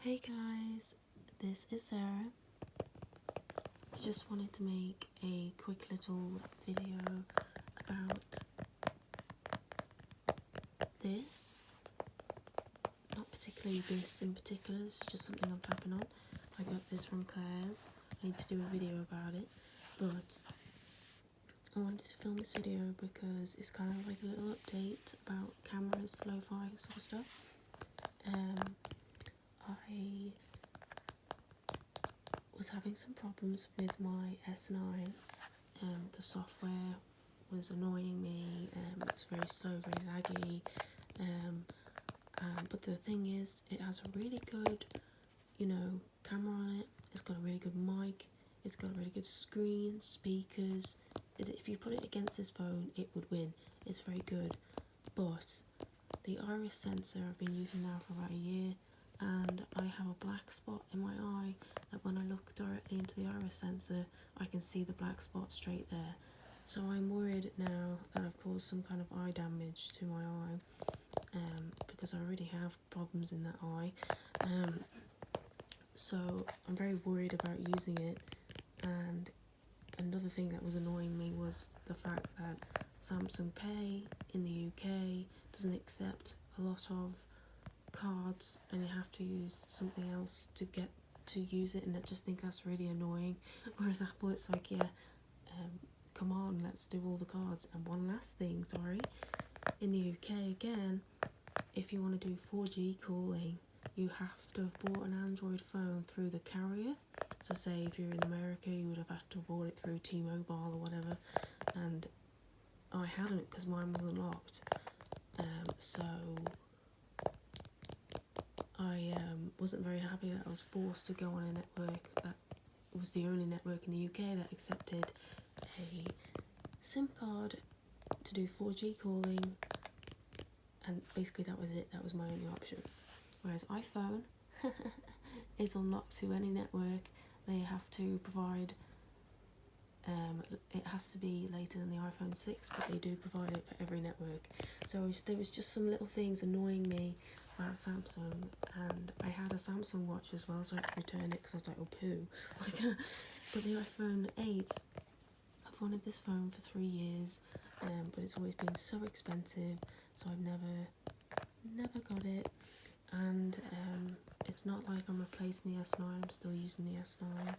Hey guys, this is Sarah. I just wanted to make a quick little video about this. Not particularly this in particular, it's just something I'm tapping on. I got this from Claire's. I need to do a video about it, but I wanted to film this video because it's kind of like a little update about cameras, lo-fi sort of stuff. I was having some problems with my S9. The software was annoying me, it was very slow, very laggy, but the thing is, it has a really good, camera on it. It's got a really good mic, it's got a really good screen, speakers. If you put it against this phone, it would win. It's very good, but the iris sensor I've been using now for about a year, and I have a black spot in my eye that when I look directly into the iris sensor, I can see the black spot straight there. So I'm worried now that I've caused some kind of eye damage to my eye, because I already have problems in that eye. So I'm very worried about using it. And another thing that was annoying me was the fact that Samsung Pay in the UK doesn't accept a lot of cards, and you have to use something else to get to use it, and I just think that's really annoying. Whereas Apple, it's like, yeah, come on, let's do all the cards. And one last thing, sorry, in the UK again, if you want to do 4G calling, you have to have bought an Android phone through the carrier. So say if you're in America, you would have had to have bought it through T-Mobile or whatever, and I hadn't because mine was unlocked. So I wasn't very happy that I was forced to go on a network that was the only network in the UK that accepted a SIM card to do 4G calling, and basically that was it. That was my only option. Whereas iPhone is unlocked to any network. They have to provide, it has to be later than the iPhone 6, but they do provide it for every network. So there was just some little things annoying me about Samsung, and I had a Samsung watch as well, so I had to return it because I was like, oh poo. But the iPhone 8, I've wanted this phone for 3 years, but it's always been so expensive, so I've never got it. And it's not like I'm replacing the S9, I'm still using the S9,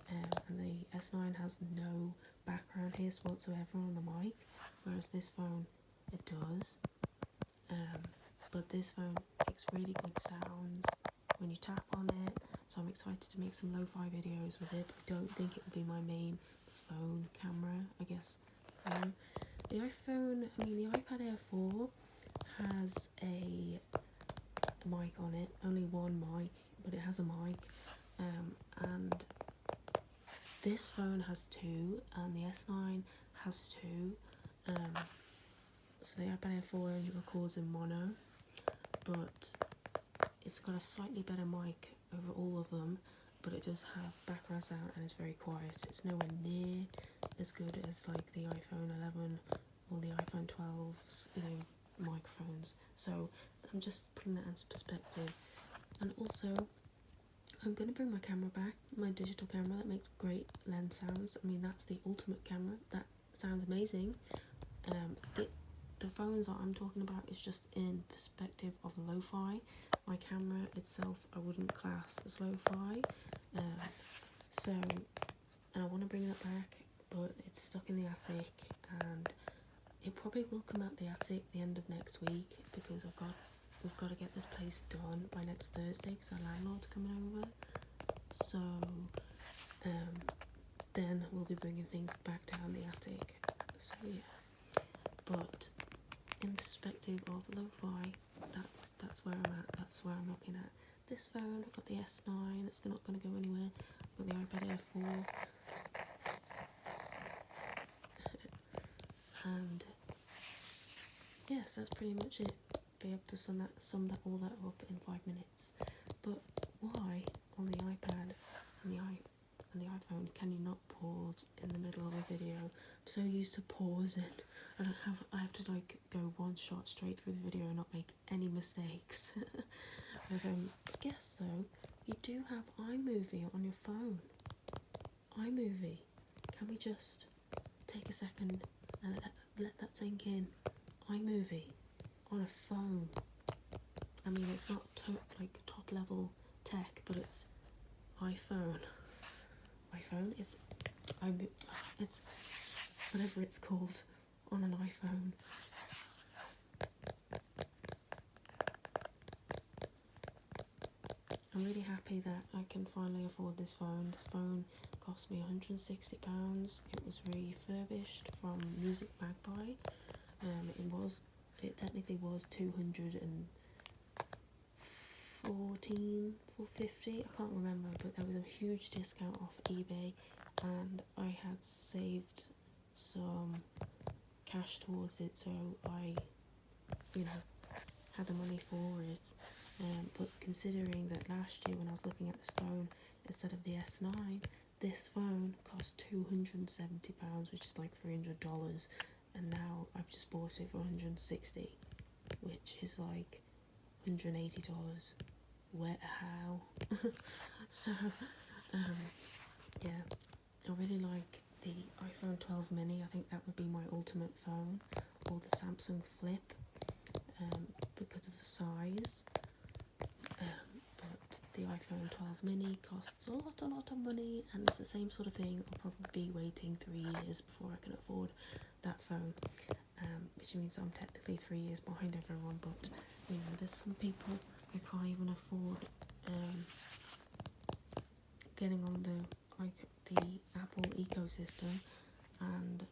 and the S9 has no background hiss whatsoever on the mic, whereas this phone, it does. But this phone makes really good sounds when you tap on it, so I'm excited to make some lo-fi videos with it. I don't think it will be my main phone camera, I guess. The iPad Air 4 has a mic on it, only one mic, but it has a mic, and this phone has two, and the S9 has two. So the iPad Air 4 only records in mono, but it's got a slightly better mic over all of them, but it does have background sound and it's very quiet. It's nowhere near as good as like the iPhone 11 or the iPhone 12's, microphones. So I'm just putting that into perspective. And also, I'm going to bring my camera back, my digital camera that makes great lens sounds. I mean, that's the ultimate camera. That sounds amazing. The phones that I'm talking about is just in perspective of lo-fi. My camera itself I wouldn't class as lo-fi. And I want to bring that back, but it's stuck in the attic, and it probably will come out the attic the end of next week, because we've got to get this place done by next Thursday because our landlord's coming over. So then we'll be bringing things back down the attic. So yeah, but in perspective of lo-fi, that's where I'm at. That's where I'm looking at. This phone, I've got the S9. It's not going to go anywhere. I've got the iPad Air 4, and yes, that's pretty much it. Be able to sum all that up in 5 minutes. But why on the iPad and the iPhone can you not pause in the middle of a video? I'm so used to pausing. I have to like go one shot straight through the video and not make any mistakes. But I guess though, You do have iMovie on your phone. iMovie. Can we just take a second and let that sink in? iMovie on a phone. I mean, it's not like top level tech, but it's iPhone. It's whatever it's called on an iPhone. I'm really happy that I can finally afford this phone. This phone cost me £160. It was refurbished from Music Magpie. It technically was 214, 450. I can't remember, but there was a huge discount off eBay, and I had saved some cash towards it, so I, had the money for it. But considering that last year when I was looking at this phone, instead of the S9, this phone cost £270, which is like $300, and now I've just bought it for $160, which is like $180. How? So, yeah, I really like the iPhone 12 mini. I think that would be my ultimate phone, or the Samsung Flip, because of the size. But the iPhone 12 mini costs a lot of money, and it's the same sort of thing. I'll probably be waiting 3 years before I can afford that phone, which means I'm technically 3 years behind everyone. But there's some people who can't even afford getting on the Apple ecosystem, and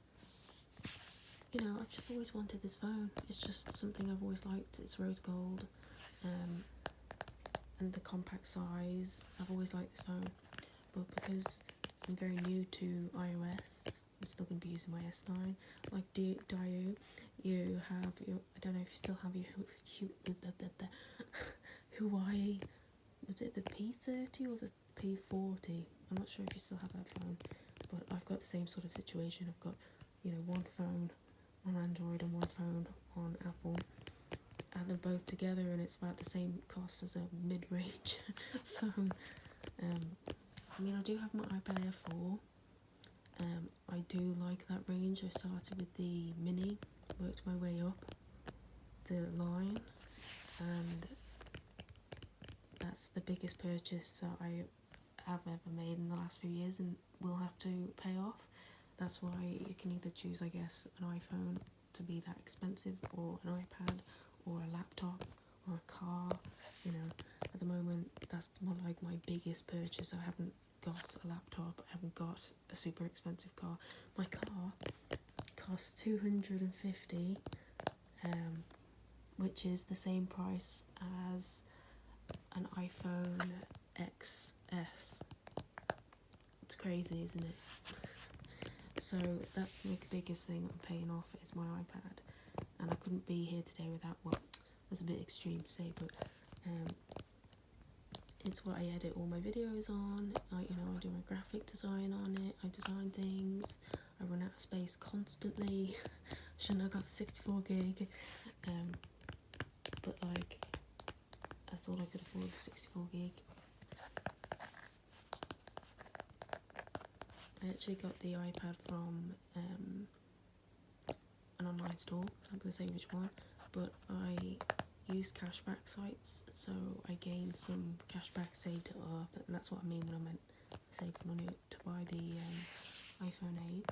I've just always wanted this phone. It's just something I've always liked. It's rose gold, and the compact size. I've always liked this phone, but because I'm very new to iOS, I'm still going to be using my S9. Like Dio, you have your, I don't know if you still have your Huawei, was it the P30 or the P40? I'm not sure if you still have that phone, but I've got the same sort of situation. I've got, one phone on Android and one phone on Apple. Add them both together and it's about the same cost as a mid-range phone. I do have my iPad Air 4. I do like that range. I started with the mini, worked my way up the line, and that's the biggest purchase that I have ever made in the last few years and will have to pay off. That's why you can either choose, I guess, an iPhone to be that expensive, or an iPad, or a laptop, or a car. At the moment, that's more like my biggest purchase. I haven't got a laptop, I haven't got a super expensive car. My car costs $250, which is the same price as an iPhone XS. It's crazy, isn't it? So that's the biggest thing I'm paying off is my iPad, and I couldn't be here today without, that's a bit extreme to say, but it's what I edit all my videos on. I do my graphic design on it, I design things, I run out of space constantly. Shouldn't have got 64 gig, but that's all I could afford, 64 gig. I actually got the iPad from an online store. I'm not going to say which one, but I use cashback sites, so I gained some cashback, saved it up, and that's what I mean when I meant saved money to buy the iPhone 8.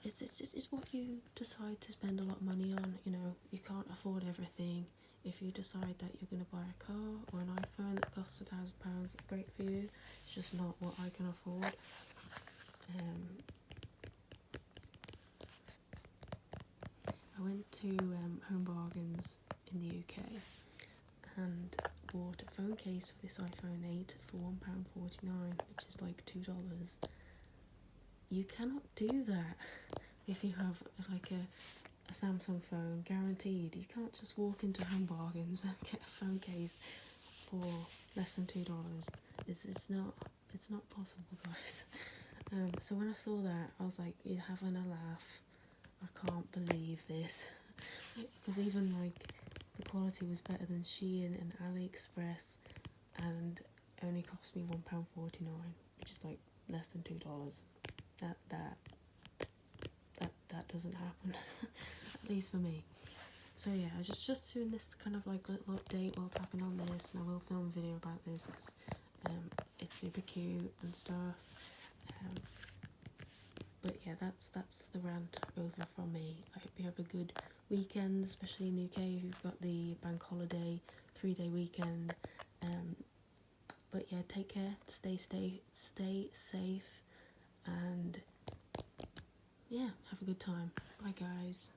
It's what you decide to spend a lot of money on. You can't afford everything. If you decide that you're going to buy a car or an iPhone that costs £1,000, it's great for you. It's just not what I can afford. I went to Home Bargains in the UK and bought a phone case for this iPhone 8 for £1.49, which is like $2. You cannot do that if you have a Samsung phone, guaranteed. You can't just walk into Home Bargains and get a phone case for less than $2. It's not possible, guys. So when I saw that, I was like, you're having a laugh. I can't believe this. Because even the quality was better than Shein and AliExpress and it only cost me £1.49, which is like less than $2. That doesn't happen, at least for me. So yeah, I was just doing this kind of like little update while tapping on this, and I will film a video about this because it's super cute and stuff. But yeah, that's the rant over from me. I hope you have a good weekend, especially in the UK if you've got the bank holiday 3-day weekend. But yeah, take care, stay safe, and yeah, have a good time. Bye guys.